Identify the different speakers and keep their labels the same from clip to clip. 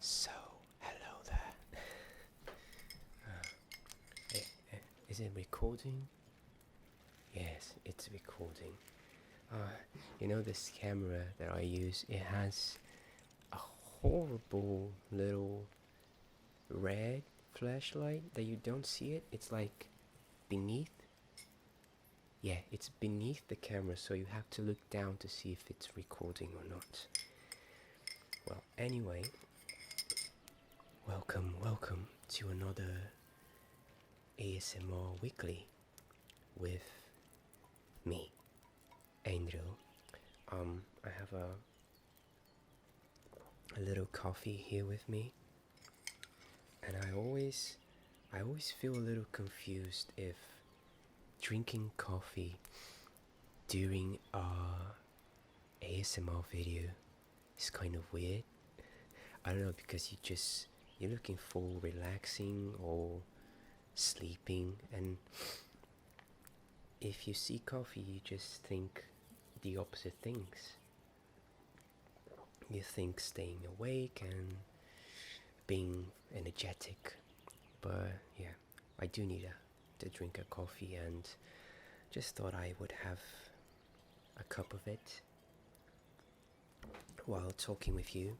Speaker 1: So, hello there. Is it recording? Yes, it's recording. You know this camera that I use, it has a horrible little red flashlight that you don't see it. It's like beneath. Yeah, it's beneath the camera, so you have to look down to see if it's recording or not. Well, anyway, welcome to another ASMR Weekly with me, Hendril. I have a little coffee here with me, and I always feel a little confused if drinking coffee during a ASMR video is kind of weird. I don't know, because you're looking for relaxing or sleeping, and if you see coffee you just think the opposite things. You think staying awake and being energetic, but yeah, I do need to drink a coffee, and just thought I would have a cup of it while talking with you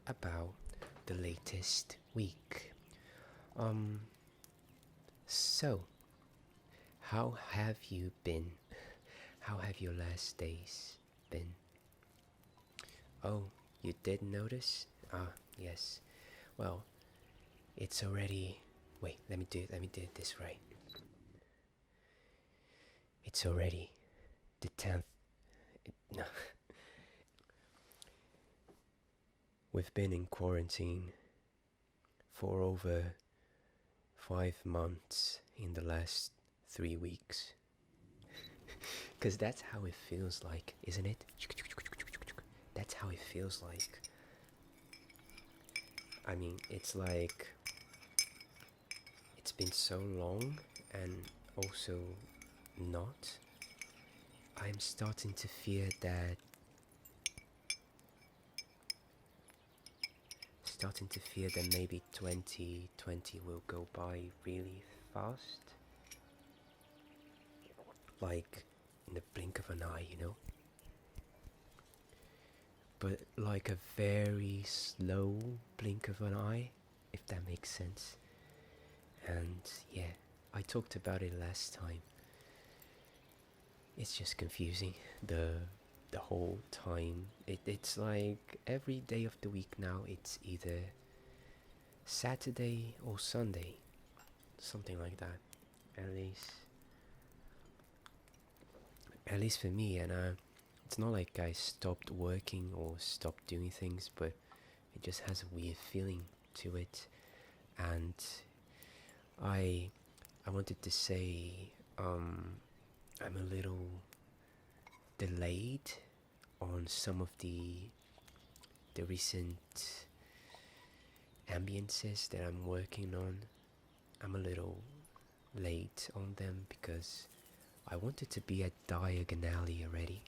Speaker 1: about the latest week. So, how have you been? How have your last days been? Oh, you did notice? Ah, yes. Well, it's already... Wait, let me do it this right. It's already the 10th... No. We've been in quarantine for over 5 months in the last 3 weeks. Because that's how it feels like, isn't it? That's how it feels like. I mean, it's like it's been so long, and also not. I'm starting to fear that maybe 2020 will go by really fast, like in the blink of an eye, you know? But like a very slow blink of an eye, if that makes sense. And yeah, I talked about it last time. It's just confusing, the whole time. It's like every day of the week now, it's either Saturday or Sunday, something like that. At least for me. And it's not like I stopped working or stopped doing things, but it just has a weird feeling to it. And I wanted to say, I'm a little delayed on some of the recent ambiences that I'm working on. I'm a little late on them because I wanted to be at diagonally already,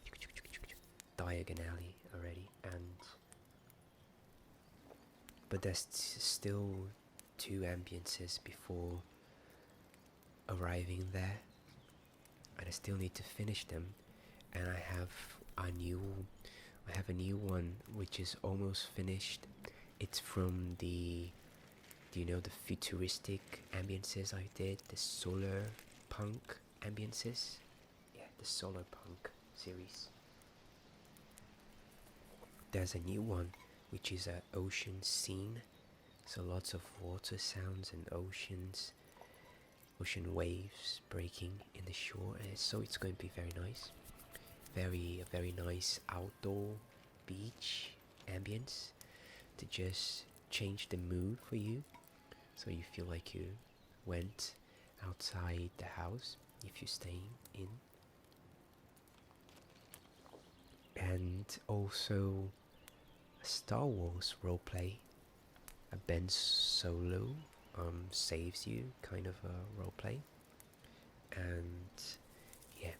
Speaker 1: and but there's still 2 ambiences before arriving there, and I still need to finish them. And I have a new one which is almost finished. It's from the futuristic ambiences I did, the solar punk ambiences. Yeah, the solar punk series. There's a new one which is an ocean scene, so lots of water sounds and ocean waves breaking in the shore, and so it's going to be very nice. A very nice outdoor beach ambience to just change the mood for you, so you feel like you went outside the house if you're staying in. And also a Star Wars roleplay, a Ben Solo saves you kind of a roleplay. And yeah,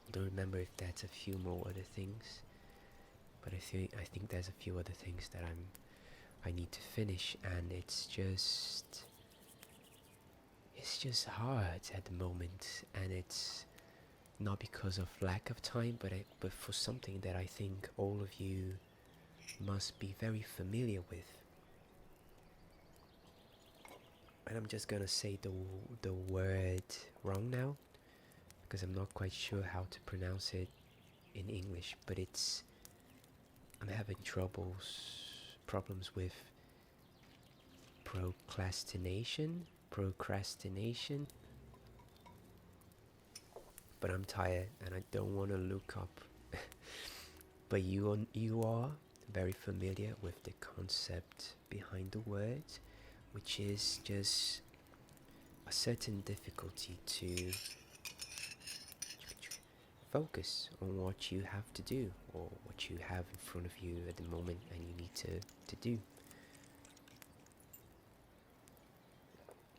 Speaker 1: I don't remember if that's a few more other things, but I think there's a few other things that I need to finish, and it's just hard at the moment, and it's not because of lack of time, but for something that I think all of you must be very familiar with. And I'm just gonna say the word wrong now, because I'm not quite sure how to pronounce it in English, but I'm having problems with procrastination, but I'm tired and I don't want to look up. But you are very familiar with the concept behind the word, which is just a certain difficulty to focus on what you have to do, or what you have in front of you at the moment and you need to do.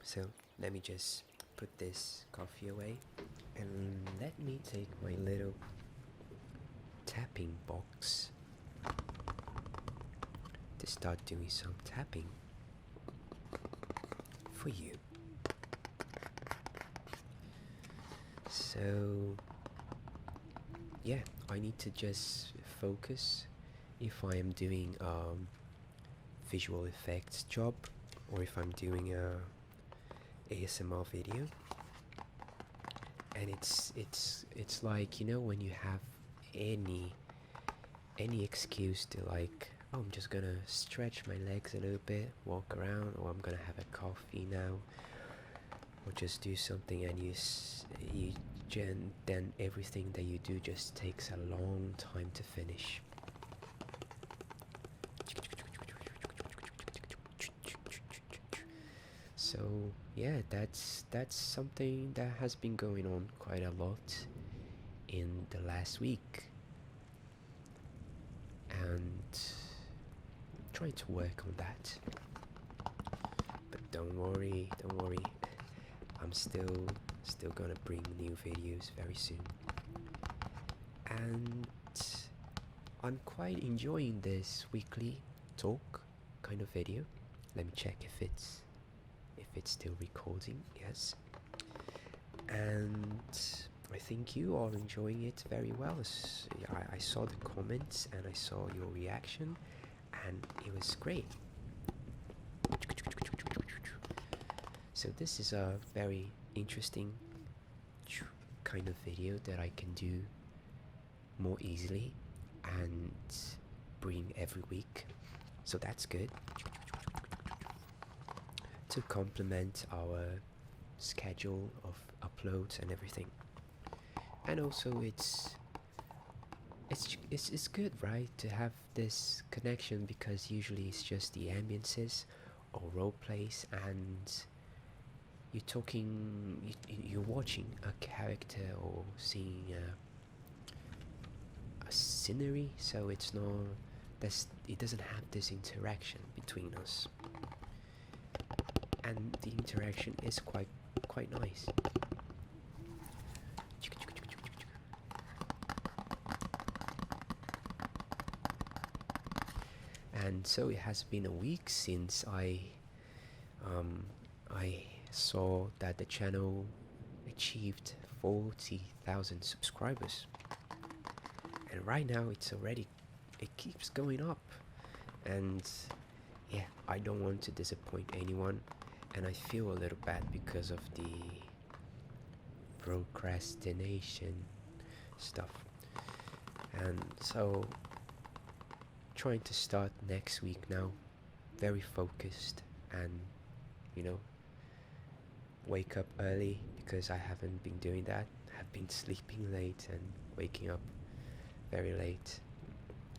Speaker 1: So let me just put this coffee away, and let me take my little tapping box to start doing some tapping for you. So yeah, I need to just focus if I am doing visual effects job, or if I'm doing a ASMR video. And it's like, you know, when you have any excuse to, like, oh, I'm just gonna stretch my legs a little bit, walk around, or I'm gonna have a coffee now, or just do something, and then everything that you do just takes a long time to finish. So yeah, that's something that has been going on quite a lot in the last week, and trying to work on that. But don't worry, I'm still gonna bring new videos very soon, and I'm quite enjoying this weekly talk kind of video. Let me check if it's still recording. Yes, and I think you are enjoying it very well. I saw the comments and I saw your reaction, and it was great. So this is a very interesting kind of video that I can do more easily and bring every week, so that's good, to complement our schedule of uploads and everything. And also it's good, right, to have this connection, because usually it's just the ambiences or role plays, and you're watching a character or seeing a scenery, so it doesn't have this interaction between us, and the interaction is quite nice. And so it has been a week since I saw that the channel achieved 40,000 subscribers, and right now it keeps going up, and yeah, I don't want to disappoint anyone, and I feel a little bad because of the procrastination stuff. And so trying to start next week now, very focused, and wake up early, because I haven't been doing that. I've been sleeping late and waking up very late,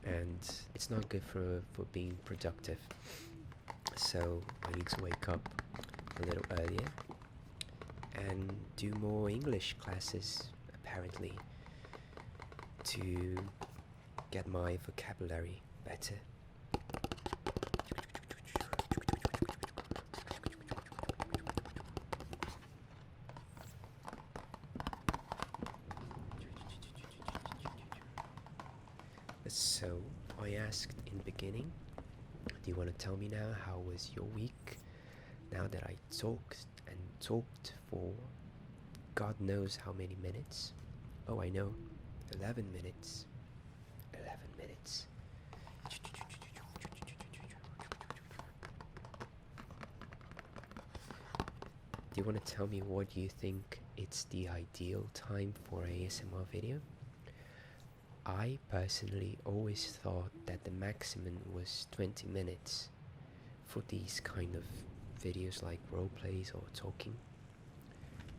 Speaker 1: and it's not good for being productive. So I need to wake up a little earlier and do more English classes, apparently, to get my vocabulary better. So I asked in the beginning, do you want to tell me now how was your week? Now that I talked and talked for God knows how many minutes. Oh, I know, 11 minutes. 11 minutes. Do you want to tell me what you think it's the ideal time for an ASMR video? I personally always thought that the maximum was 20 minutes for these kind of videos like roleplays or talking.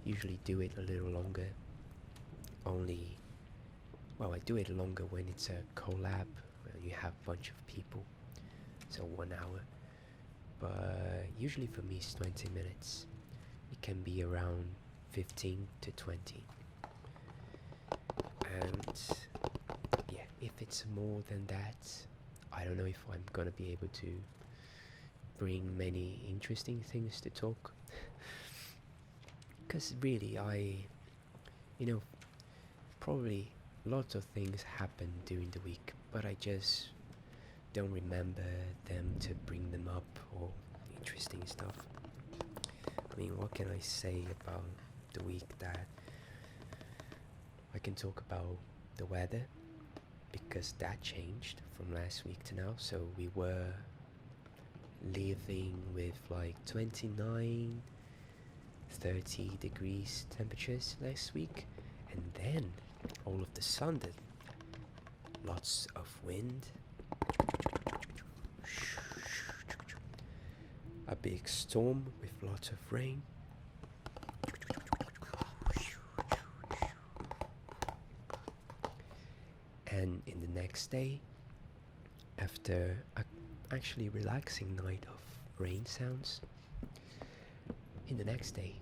Speaker 1: Usually do it a little longer. I do it longer when it's a collab, where you have a bunch of people, so 1 hour. But usually for me it's 20 minutes. It can be around 15 to 20. And yeah, if it's more than that, I don't know if I'm gonna be able to bring many interesting things to talk. Because really, probably lots of things happen during the week, but I just don't remember them to bring them up or interesting stuff. I mean, what can I say about the week that I can talk about the weather, because that changed from last week to now. So we were living with like 29, 30 degrees temperatures last week, and then all of the sudden lots of wind, a big storm with lots of rain, and in the next day, after a actually relaxing night of rain sounds, in the next day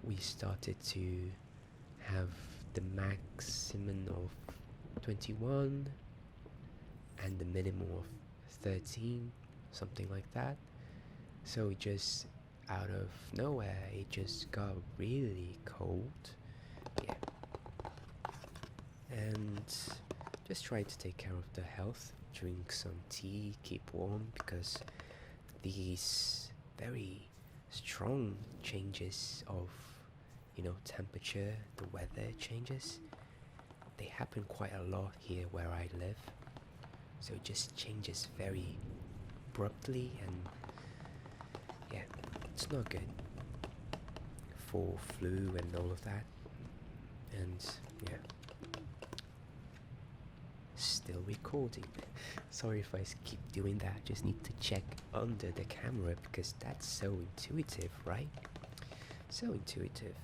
Speaker 1: we started to have the maximum of 21 and the minimum of 13, something like that. So it just out of nowhere, it just got really cold. Yeah. And just try to take care of the health, drink some tea, keep warm, because these very strong changes of temperature, the weather changes, they happen quite a lot here where I live. So it just changes very abruptly, and yeah, it's not good for flu and all of that. And yeah, still recording. Sorry if I keep doing that, just need to check under the camera because that's so intuitive, right? So intuitive.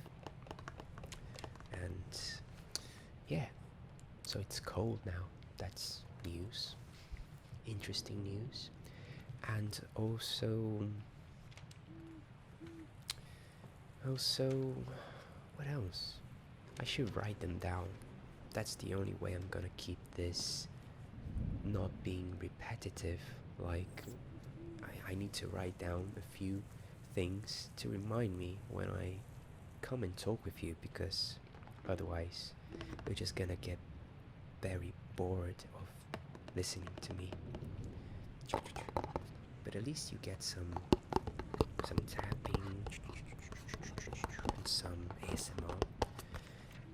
Speaker 1: And yeah, so it's cold now. That's news, interesting news. And also what else? I should write them down. That's the only way I'm gonna keep this not being repetitive. Like I need to write down a few things to remind me when I come and talk with you, because otherwise you're just gonna get very bored of listening to me. But at least you get some tapping and some ASMR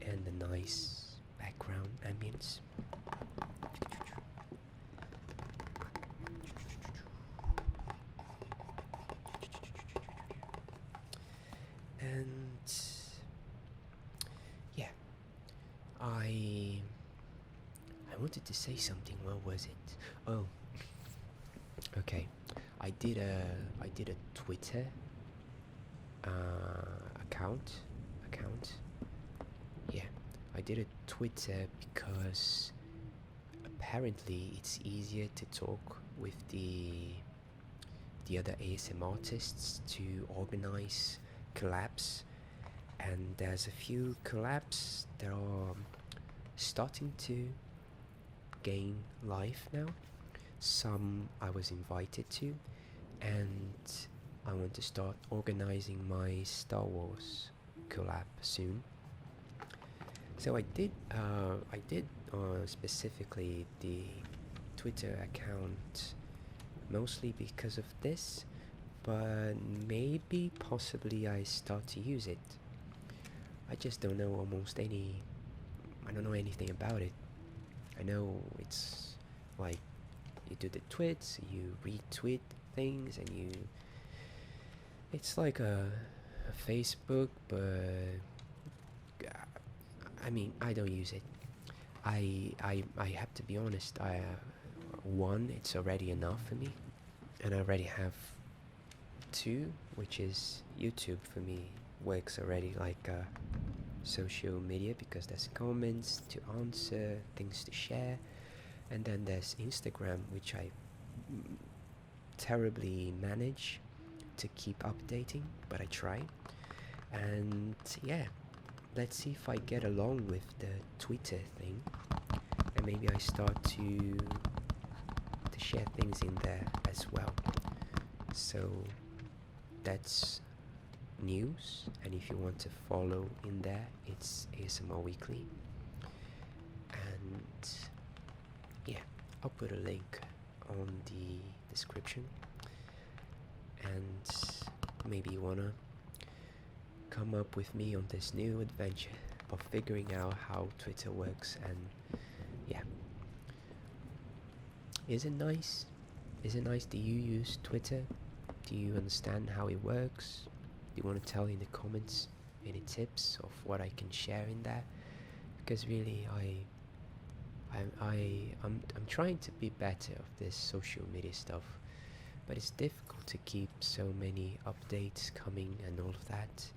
Speaker 1: and a nice background ambience. And yeah, I wanted to say something. What was it? Oh, okay. I did a Twitter account. Yeah, I did a Twitter because apparently it's easier to talk with the other ASM artists to organize collabs, and there's a few collabs that are starting to gain life now. Some I was invited to, and I want to start organizing my Star Wars collab soon. So I did or specifically the Twitter account, mostly because of this, but maybe possibly I start to use it. I just don't know I don't know anything about it. I know it's like you do the tweets, you retweet things, and it's like a Facebook, but I mean, I don't use it. I have to be honest. One, it's already enough for me, and I already have two, which is YouTube for me. Works already like social media because there's comments to answer, things to share, and then there's Instagram, which I terribly manage to keep updating, but I try. And yeah, let's see if I get along with the Twitter thing, and maybe I start to share things in there as well. So that's news, and if you want to follow in there, it's ASMR Weekly. And yeah, I'll put a link on the description, and maybe you wanna come up with me on this new adventure of figuring out how Twitter works. And yeah, is it nice? Is it nice? Do you use Twitter? Do you understand how it works? Do you want to tell in the comments any tips of what I can share in there? Because really, I'm trying to be better of this social media stuff, but it's difficult to keep so many updates coming and all of that.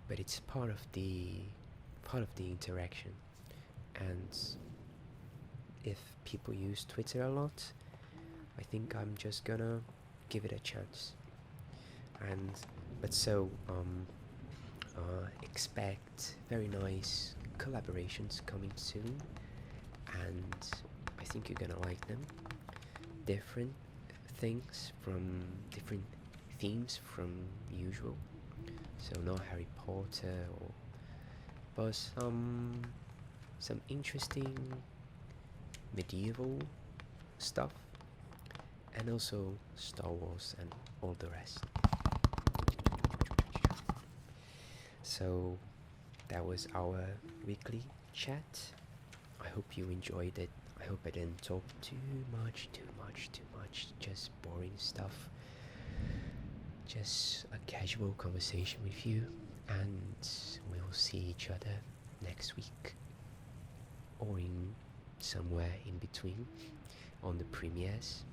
Speaker 1: But it's part of the interaction, and if people use Twitter a lot, I think I'm just gonna give it a chance. And but so expect very nice collaborations coming soon, and I think you're gonna like them. Different things from different themes from usual. So not Harry Potter, but some interesting medieval stuff, and also Star Wars and all the rest. So that was our weekly chat. I hope you enjoyed it. I hope I didn't talk too much, just boring stuff. Just a casual conversation with you, and we'll see each other next week, or in somewhere in between on the premieres.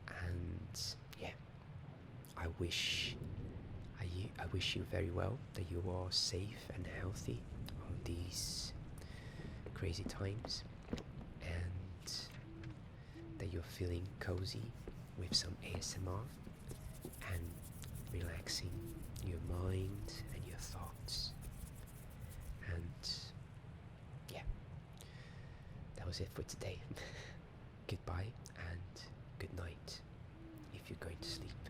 Speaker 1: And yeah, I wish you very well, that you are safe and healthy on these crazy times, and that you're feeling cozy with some ASMR and relaxing your mind and your thoughts. And yeah, that was it for today. Goodbye and good night if you're going to sleep.